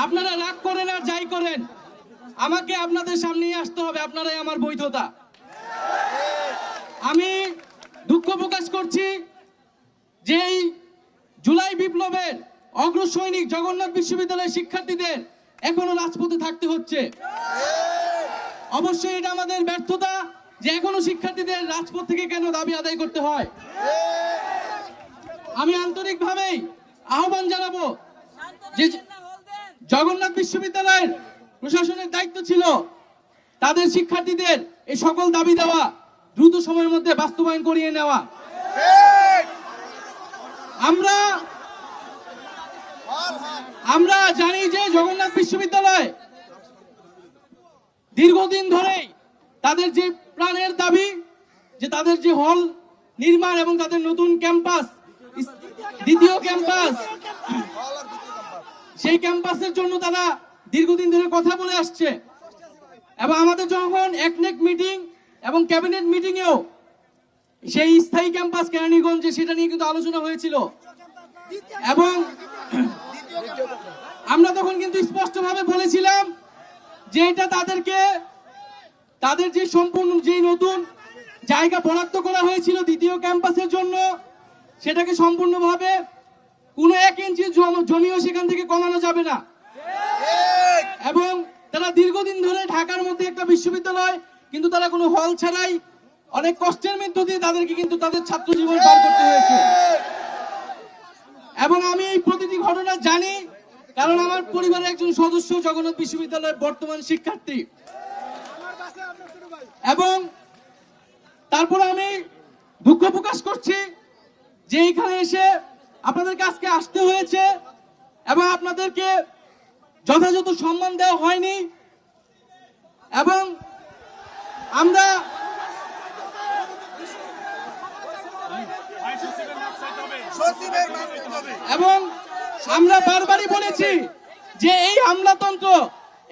আপনারা রাগ করেন আর যাই করেন, আমাকে আপনাদের সামনেই আসতে হবে, আপনারাই আমার বৈধতা। আমি দুঃখ প্রকাশ করছি যে এই জুলাই বিপ্লবের অগ্রসৈনিক জগন্নাথ বিশ্ববিদ্যালয়ের শিক্ষার্থীদের এখনো রাজপথে থাকতে হচ্ছে। অবশ্যই এটা আমাদের ব্যর্থতা যে এখনো শিক্ষার্থীদের রাজপথ থেকে কেন দাবি আদায় করতে হয়। আমি আন্তরিকভাবেই আহ্বান জানাবো যে জগন্নাথ বিশ্ববিদ্যালয়ের প্রশাসনের দায়িত্ব ছিল তাদের শিক্ষার্থীদের এই সকল দাবি দেওয়া দ্রুত সময়ের মধ্যে বাস্তবায়ন করিয়ে নেওয়া। আমরা জানি যে জগন্নাথ বিশ্ববিদ্যালয় দীর্ঘদিন ধরেই তাদের যে প্রাণের দাবি, যে তাদের যে হল নির্মাণ এবং তাদের নতুন ক্যাম্পাস, দ্বিতীয় ক্যাম্পাস, সেই ক্যাম্পাসের জন্য তারা দীর্ঘদিন ধরে কথা বলে আসছে। এবং আমাদের যখন একনেক মিটিং এবং ক্যাবিনেট মিটিংয়েও সেই স্থায়ী ক্যাম্পাস কেরানীগঞ্জে সেটা নিয়ে কিন্তু আলোচনা হয়েছিল এবং আমরা তখন কিন্তু স্পষ্টভাবে বলেছিলাম যে এটা তাদের যে সম্পূর্ণ যে নতুন জায়গা বরাদ্দ করা হয়েছিল দ্বিতীয় ক্যাম্পাসের জন্য, সেটাকে সম্পূর্ণভাবে কোনো 1 ইঞ্চি জমিও সেখান থেকে কমানো যাবে না। এবং তারা দীর্ঘদিন ধরে ঢাকার মধ্যে একটা বিশ্ববিদ্যালয়, কিন্তু তারা কোনো হল ছাড়াই অনেক কষ্টের মধ্য দিয়ে তাদেরকে কিন্তু তাদের ছাত্র জীবন পার করতে হয়েছে। এবং আমি এই প্রতিটি ঘটনা জানি, কারণ আমার পরিবারের একজন সদস্য জগন্নাথ বিশ্ববিদ্যালয়ের বর্তমান শিক্ষার্থী। এবং তারপর আমি দুঃখ প্রকাশ করছি যে এখানে এসে আপনাদের কাছে আসতে হয়েছে এবং আপনাদেরকে যথাযথ সম্মান দেওয়া হয়নি। এবং আমরা বারবারই বলেছি যে এই আমলাতন্ত্র,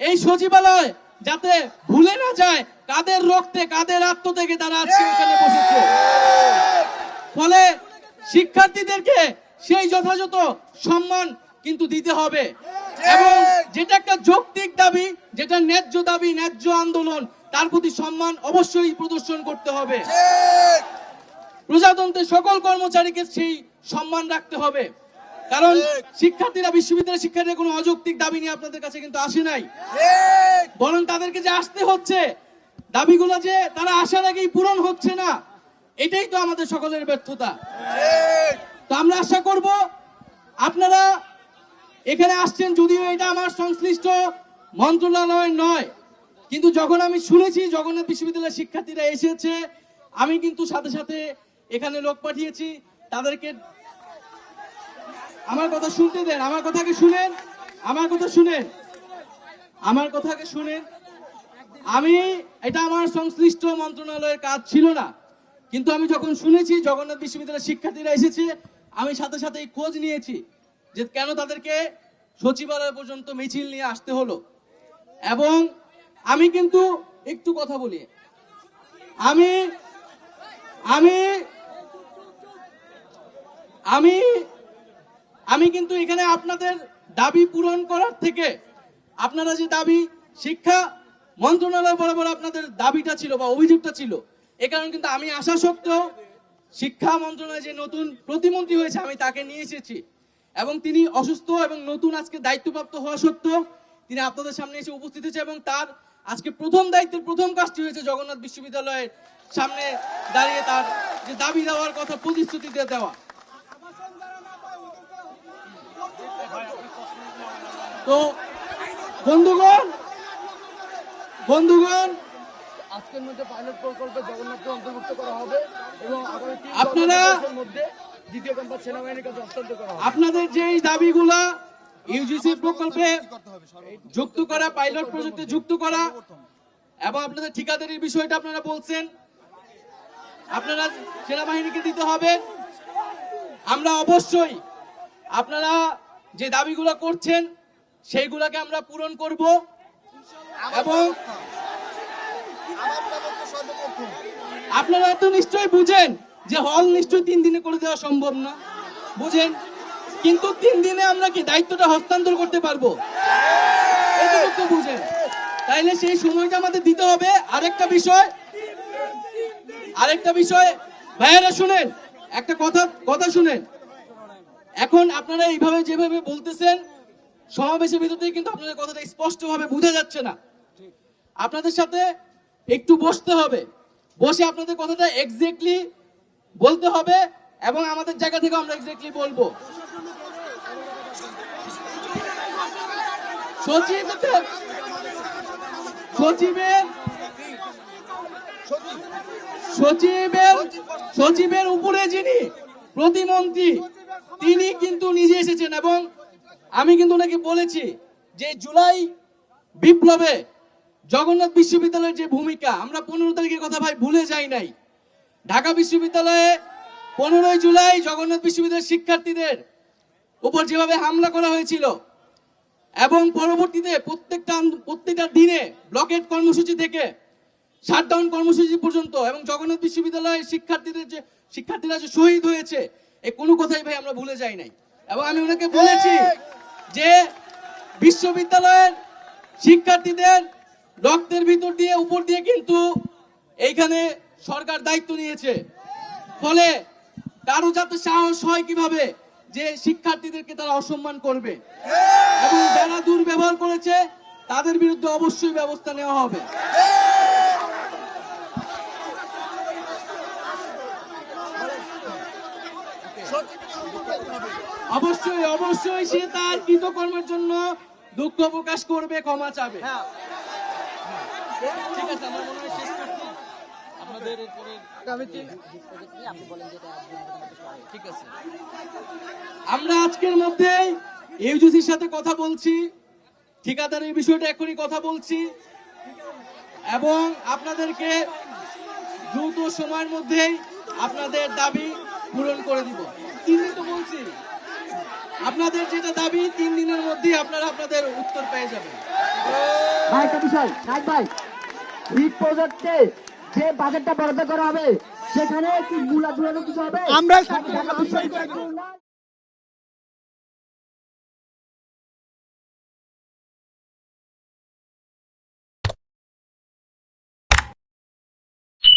এই সচিবালয় যাতে ভুলে না যায় কাদের রক্তে কাদের আত্ম থেকে তারা আজকে এখানে বসেছে। ফলে শিক্ষার্থীদেরকে সেই যথাযথ সম্মান কিন্তু দিতে হবে এবং যেটা একটা যৌক্তিক দাবি, যেটা ন্যায্য দাবি, ন্যায্য আন্দোলন, তার প্রতি সম্মান অবশ্যই প্রদর্শন করতে হবে। প্রজাতন্ত্রের সকল কর্মচারীকে সেই সম্মান রাখতে হবে, কারণ শিক্ষার্থীরা, বিশ্ববিদ্যালয়ের শিক্ষার্থীরা কোনো অযৌক্তিক দাবি নিয়ে আপনাদের কাছে কিন্তু আসে নাই, বরং তাদেরকে যে আসতে হচ্ছে, দাবিগুলো যে তারা আসার আগেই পূরণ হচ্ছে না, এটাই তো আমাদের সকলের ব্যর্থতা। তো আমরা আশা করব আপনারা এখানে আসছেন, যদিও এটা আমার সংশ্লিষ্ট মন্ত্রণালয় নয়, কিন্তু যখন আমি শুনেছি জগন্নাথ বিশ্ববিদ্যালয়ের শিক্ষার্থীরা এসেছে, আমি কিন্তু সাথে সাথে এখানে লোক পাঠিয়েছি তাদেরকে। আমার কথা শুনতে দেন, আমার কথাকে শুনেন। এটা আমার সংশ্লিষ্ট মন্ত্রণালয়ের কাজ ছিল না, কিন্তু আমি যখন শুনেছি জগন্নাথ বিশ্ববিদ্যালয়ের শিক্ষার্থীরা এসেছে, আমি সাথে সাথেই খোঁজ নিয়েছি যে কেন তাদেরকে সচিবালয় পর্যন্ত মিছিল নিয়ে আসতে হলো। এবং আমি কিন্তু একটু কথা বলি, আমি আমি আমি আমি কিন্তু এখানে আপনাদের দাবি পূরণ করার থেকে, আপনারা যে দাবি শিক্ষা মন্ত্রণালয় বরাবর আপনাদের দাবিটা ছিল বা অভিযোগটা ছিল, এ কারণে কিন্তু আমি আসা সত্ত্বেও শিক্ষা মন্ত্রণালয়ে যে নতুন প্রতিমন্ত্রী হয়েছে আমি তাকে নিয়ে এসেছি এবং তিনি অসুস্থ এবং নতুন আজকে দায়িত্বপ্রাপ্ত হওয়া সত্ত্বেও তিনি আপনাদের সামনে এসে উপস্থিত হয়েছে এবং তার আজকে প্রথম দায়িত্বের প্রথম কাজটি হয়েছে জগন্নাথ বিশ্ববিদ্যালয়ের সামনে দাঁড়িয়ে তার যে দাবি দেওয়ার কথা প্রতিশ্রুতি দিয়ে দেওয়া। তো বন্ধুগণ আজকের মধ্যে পাইলট প্রকল্পে জগন্নাথকে অন্তর্ভুক্ত করা হবে এবং আপনারা মধ্যে দ্বিতীয় ক্যাম্পাস সেনাবাহিনীর কাছে হস্তান্তর করা হবে। আপনাদের যে দাবিগুলা ইউজিসি প্রকল্পে যুক্ত করা, পাইলট প্রজেক্টে যুক্ত করা এবং আপনাদের ঠিকাদারির বিষয়টা আপনারা বলছেন আপনারা সেনাবাহিনীকে দিতে হবে, আমরা অবশ্যই আপনারা যে দাবিগুলো করছেন সেইগুলোকে আমরা পূরণ করব। এবং আপনারা তো নিশ্চয়ই বুঝেন যে হল নিশ্চয়ই 3 দিনে করে দেওয়া সম্ভব না, বুঝেন, কিন্তু 3 দিনে আমরা কি দায়িত্বটা হস্তান্তর করতে পারবো? তো বুঝেন, তাইলে সেই সময়টা আমাদের দিতে হবে। আরেকটা বিষয় ভাইয়েরা শুনেন, একটা কথা শুনেন। এখন আপনারা এইভাবে যেভাবে বলতেছেন সমাবেশের ভিতর থেকে কিন্তু আপনাদের কথাটা স্পষ্টভাবে বোঝা যাচ্ছে না। আপনাদের সাথে একটু বসতে হবে, বসে আপনাদের কথাটা এক্স্যাক্টলি বলতে হবে এবং আমাদের জায়গা থেকে আমরা এক্স্যাক্টলি বলবো। সচিবের উপরে যিনি প্রতিমন্ত্রী তিনি কিন্তু নিজে এসেছেন এবং আমি কিন্তু ওনাকে বলেছি যে জুলাই বিপ্লবে জগন্নাথ বিশ্ববিদ্যালয়ের যে ভূমিকা, আমরা 15 তারিখের কথা ভাই ভুলে যাই নাই। ঢাকা বিশ্ববিদ্যালয়ে 15 জুলাই জগন্নাথ বিশ্ববিদ্যালয়ের শিক্ষার্থীদের উপর যেভাবে হামলা করা হয়েছিল এবং পরবর্তীতে প্রত্যেকটা দিনে ব্লকেট কর্মসূচি থেকে শাটডাউন কর্মসূচি পর্যন্ত এবং জগন্নাথ বিশ্ববিদ্যালয়ের শিক্ষার্থীরা যে শহীদ হয়েছে, এই কোনো কথাই ভাই আমরা ভুলে যাই নাই। এবং আমি ওনাকে বলেছি যে বিশ্ববিদ্যালয়ের শিক্ষার্থীদের রক্তের ভিতর দিয়ে উপর দিয়ে কিন্তু এইখানে সরকার দায়িত্ব নিয়েছে, ফলে কারো যাতে সাহস হয় কিভাবে যে শিক্ষার্থীদেরকে তারা অসম্মান করবে এবং যারা দুর্ব্যবহার করেছে তাদের বিরুদ্ধে অবশ্যই ব্যবস্থা নেওয়া হবে। অবশ্যই সে তার কৃতকর্মের জন্য দুঃখ প্রকাশ করবে, ক্ষমা চাবে। ঠিক আছে, আমার মনে হয় শেষ করছি। আপনাদের ঠিক আছে, আমরা আজকের মধ্যে ইউজিসির সাথে কথা বলছি, ঠিকাদারের বিষয়টা এখনই কথা বলছি এবং আপনাদেরকে দ্রুত সময়ের মধ্যেই আপনাদের দাবি পূরণ করে দিব। 3 দিন তো বলছি, আপনাদের যেটা দাবি 3 দিনের মধ্যেই আপনারা আপনাদের উত্তর পেয়ে যাবেন। ভাই একটা বিষয়, ভাই হিট প্রজেক্টে যে বাজেটটা বরাদ্দ করা হবে সেখানে কি মূলা ঝুলানো কিছু হবে? আমরা